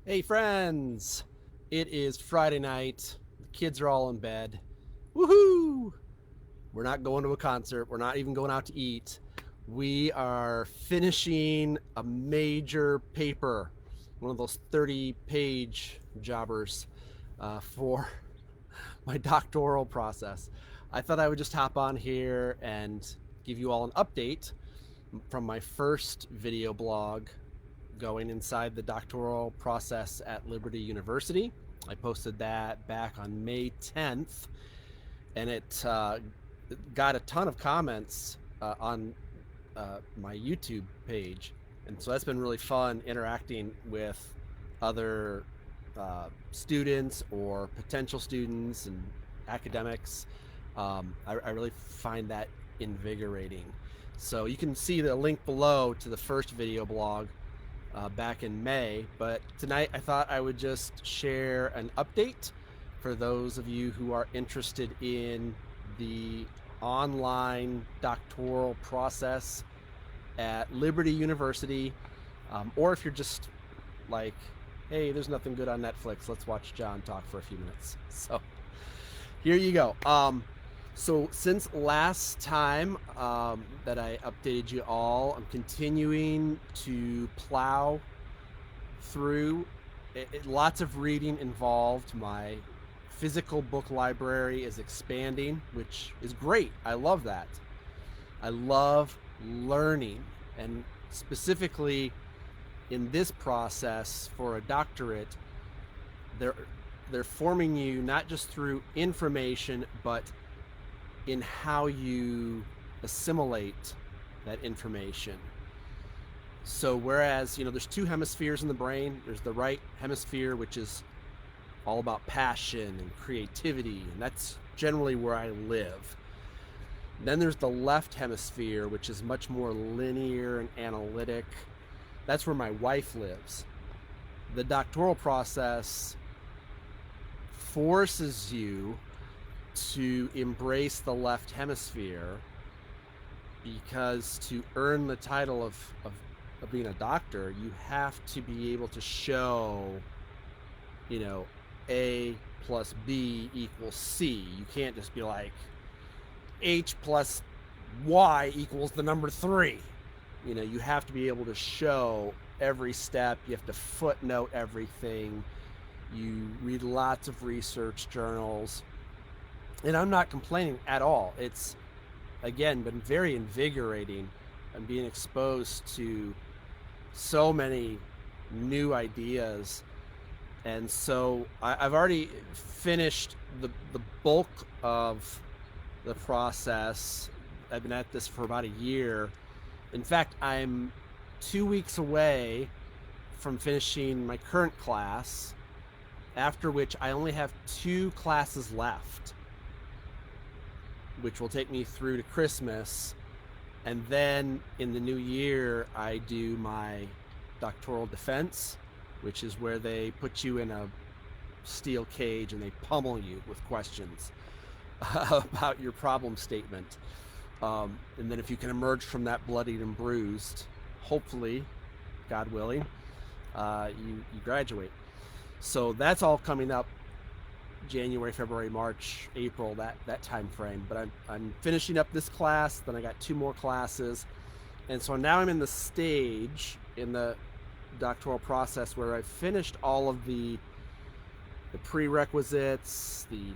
Hey friends! It is Friday night. The kids are all in bed. Woohoo! We're not going to a concert. We're not even going out to eat. We are finishing a major paper, one of those 30-page jobbers for my doctoral process. I thought I would just hop on here and give you all an update from my first video blog going inside the doctoral process at Liberty University. I posted that back on May 10th, and it got a ton of comments on my YouTube page. And so that's been really fun interacting with other students or potential students and academics. I really find that invigorating. So you can see the link below to the first video blog back in May, but tonight I thought I would just share an update for those of you who are interested in the online doctoral process at Liberty University, or if you're just like, hey, there's nothing good on Netflix, let's watch John talk for a few minutes. So here you go. So since last time that I updated you all, I'm continuing to plow through lots of reading involved. My physical book library is expanding, which is great. I love that. I love learning, and specifically in this process for a doctorate, they're forming you not just through information, but in how you assimilate that information. So whereas, there's two hemispheres in the brain, there's the right hemisphere, which is all about passion and creativity, and that's generally where I live. Then there's the left hemisphere, which is much more linear and analytic. That's where my wife lives. The doctoral process forces you to embrace the left hemisphere, because to earn the title of being a doctor, you have to be able to show, A plus B equals C. You can't just be like, H plus Y equals the number 3. You have to be able to show every step. You have to footnote everything. You read lots of research journals. And I'm not complaining at all. It's, again, been very invigorating. I'm being exposed to so many new ideas. And so I've already finished the bulk of the process. I've been at this for about a year. In fact, I'm 2 weeks away from finishing my current class, after which I only have 2 classes left, which will take me through to Christmas. And then in the new year, I do my doctoral defense, which is where they put you in a steel cage and they pummel you with questions about your problem statement. And then if you can emerge from that bloodied and bruised, hopefully, God willing, you graduate. So that's all coming up January, February, March, April, that time frame. But I'm finishing up this class, then I got 2 more classes. And so now I'm in the stage in the doctoral process where I've finished all of the prerequisites, the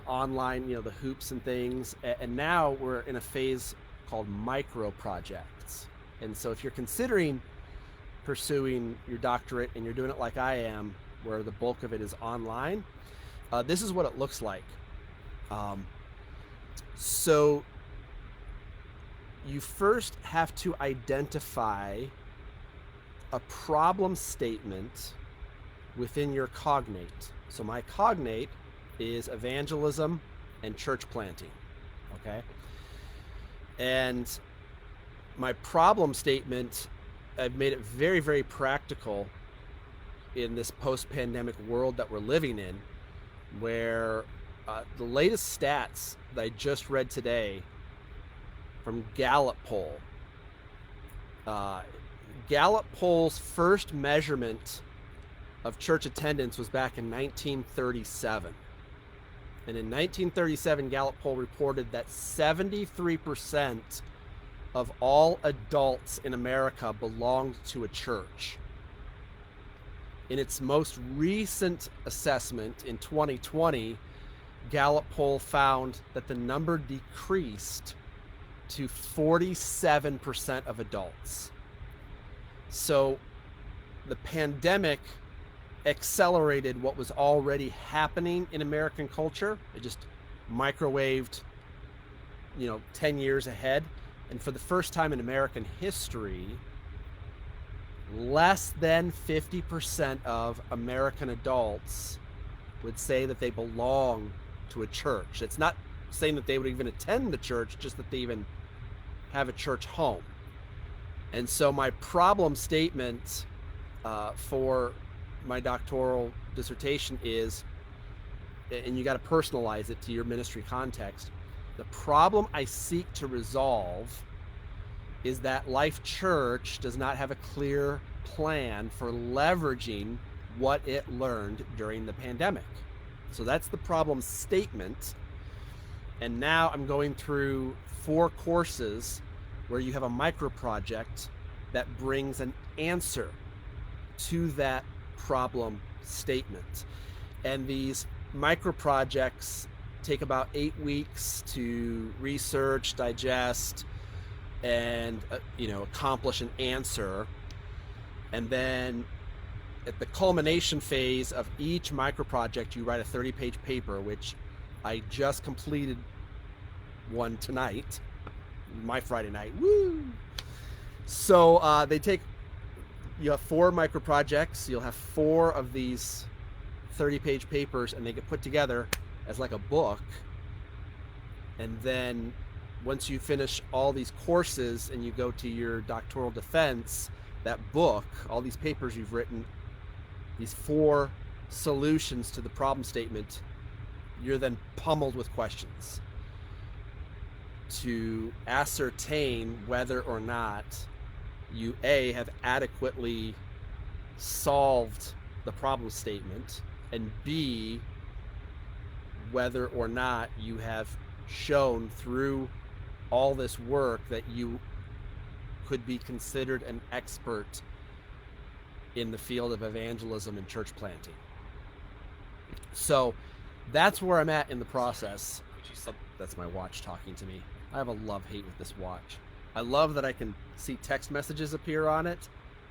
online, the hoops and things. And now we're in a phase called micro projects. And so if you're considering pursuing your doctorate and you're doing it like I am, where the bulk of it is online, this is what it looks like. So you first have to identify a problem statement within your cognate. So my cognate is evangelism and church planting, okay? And my problem statement, I've made it very, very practical in this post-pandemic world that we're living in, where the latest stats that I just read today from Gallup poll, Gallup poll's first measurement of church attendance was back in 1937. And in 1937, Gallup poll reported that 73% of all adults in America belonged to a church. In its most recent assessment in 2020, Gallup poll found that the number decreased to 47% of adults. So the pandemic accelerated what was already happening in American culture. It just microwaved, 10 years ahead. And for the first time in American history, less than 50% of American adults would say that they belong to a church. It's not saying that they would even attend the church, just that they even have a church home. And so my problem statement for my doctoral dissertation is, and you got to personalize it to your ministry context, the problem I seek to resolve is that Life Church does not have a clear plan for leveraging what it learned during the pandemic. So that's the problem statement. And now I'm going through 4 courses where you have a micro project that brings an answer to that problem statement. And these micro projects take about 8 weeks to research, digest, and accomplish an answer. And then at the culmination phase of each micro project, you write a 30-page paper, which I just completed one tonight, my Friday night. Woo! So you have 4 micro projects. You'll have 4 of these 30-page papers, and they get put together as like a book. And then once you finish all these courses and you go to your doctoral defense, that book, all these papers you've written, these 4 solutions to the problem statement, you're then pummeled with questions to ascertain whether or not you have adequately solved the problem statement, and B, whether or not you have shown through all this work that you could be considered an expert in the field of evangelism and church planting. So that's where I'm at in the process. That's my watch talking to me. I have a love-hate with this watch. I love that I can see text messages appear on it,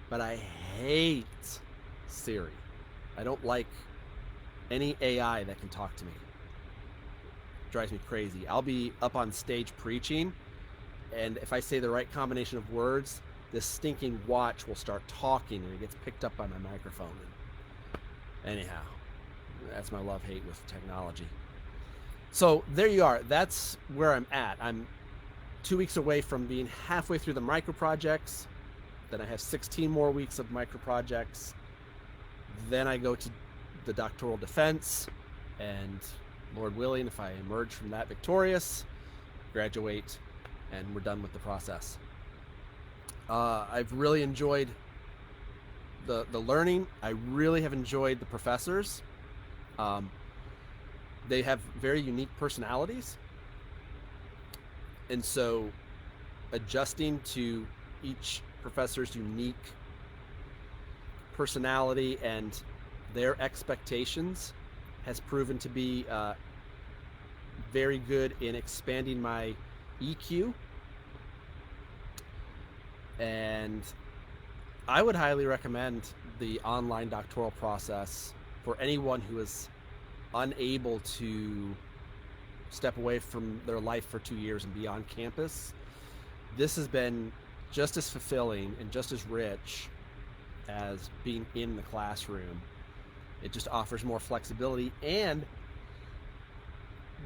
but I hate Siri. I don't like any AI that can talk to me. It drives me crazy. I'll be up on stage preaching, and if I say the right combination of words, this stinking watch will start talking, and it gets picked up by my microphone. Anyhow, that's my love-hate with technology. So there you are. That's where I'm at. I'm 2 weeks away from being halfway through the micro projects. Then I have 16 more weeks of micro projects. Then I go to the doctoral defense, and Lord willing, if I emerge from that victorious, graduate, and we're done with the process. I've really enjoyed the learning. I really have enjoyed the professors. They have very unique personalities. And so adjusting to each professor's unique personality and their expectations has proven to be very good in expanding my EQ. And I would highly recommend the online doctoral process for anyone who is unable to step away from their life for 2 years and be on campus. This has been just as fulfilling and just as rich as being in the classroom. It just offers more flexibility, and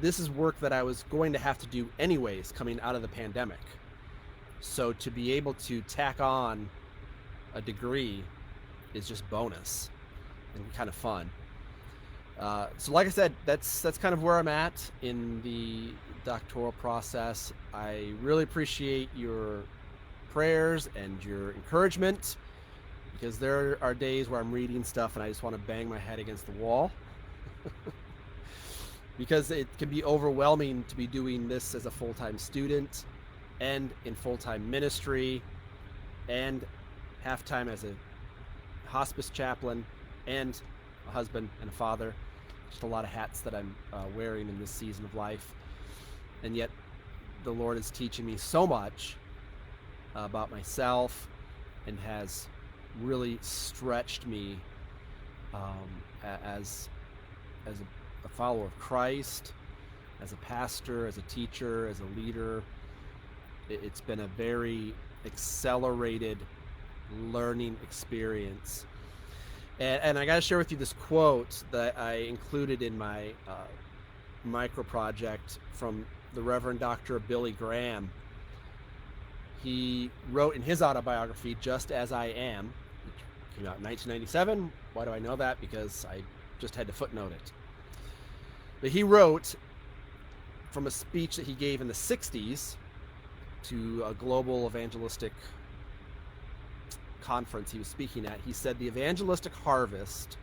this is work that I was going to have to do anyways coming out of the pandemic. So to be able to tack on a degree is just bonus and kind of fun. So like I said, that's kind of where I'm at in the doctoral process. I really appreciate your prayers and your encouragement. because there are days where I'm reading stuff and I just want to bang my head against the wall. Because it can be overwhelming to be doing this as a full-time student and in full-time ministry and half-time as a hospice chaplain and a husband and a father. Just a lot of hats that I'm wearing in this season of life. And yet the Lord is teaching me so much about myself and has really stretched me as a follower of Christ, as a pastor, as a teacher, as a leader. It's been a very accelerated learning experience. And I got to share with you this quote that I included in my micro project from the Reverend Dr. Billy Graham. He wrote in his autobiography, Just As I Am, which came out in 1997. Why do I know that? Because I just had to footnote it. But he wrote from a speech that he gave in the 60s to a global evangelistic conference he was speaking at. He said, the evangelistic harvest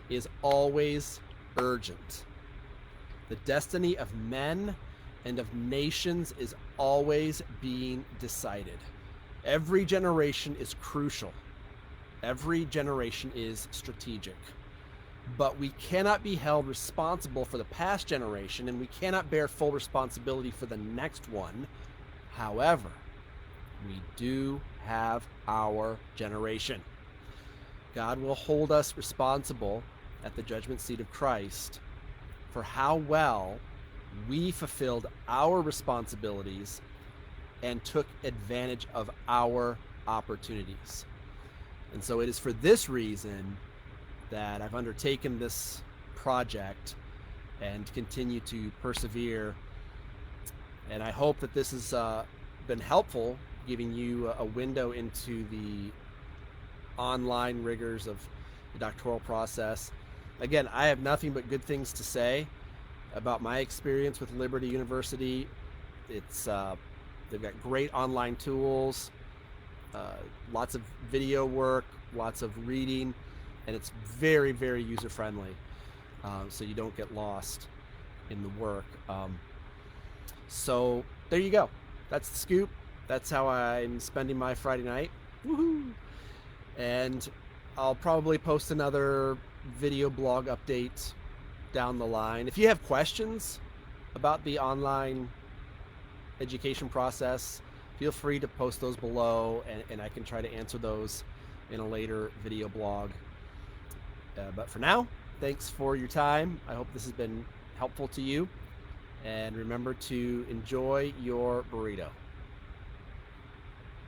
is always urgent. The destiny of men and of nations is always being decided. Every generation is crucial. Every generation is strategic. But we cannot be held responsible for the past generation, and we cannot bear full responsibility for the next one. However, we do have our generation. God will hold us responsible at the judgment seat of Christ for how well we fulfilled our responsibilities and took advantage of our opportunities. And so it is for this reason that I've undertaken this project and continue to persevere. And I hope that this has been helpful, giving you a window into the online rigors of the doctoral process. Again, I have nothing but good things to say about my experience with Liberty University. It's they've got great online tools, lots of video work, lots of reading, and it's very, very user-friendly, so you don't get lost in the work. So there you go. That's the scoop. That's how I'm spending my Friday night. Woohoo! And I'll probably post another video blog update down the line. If you have questions about the online education process, feel free to post those below, and I can try to answer those in a later video blog. But for now, thanks for your time. I hope this has been helpful to you. And remember to enjoy your burrito.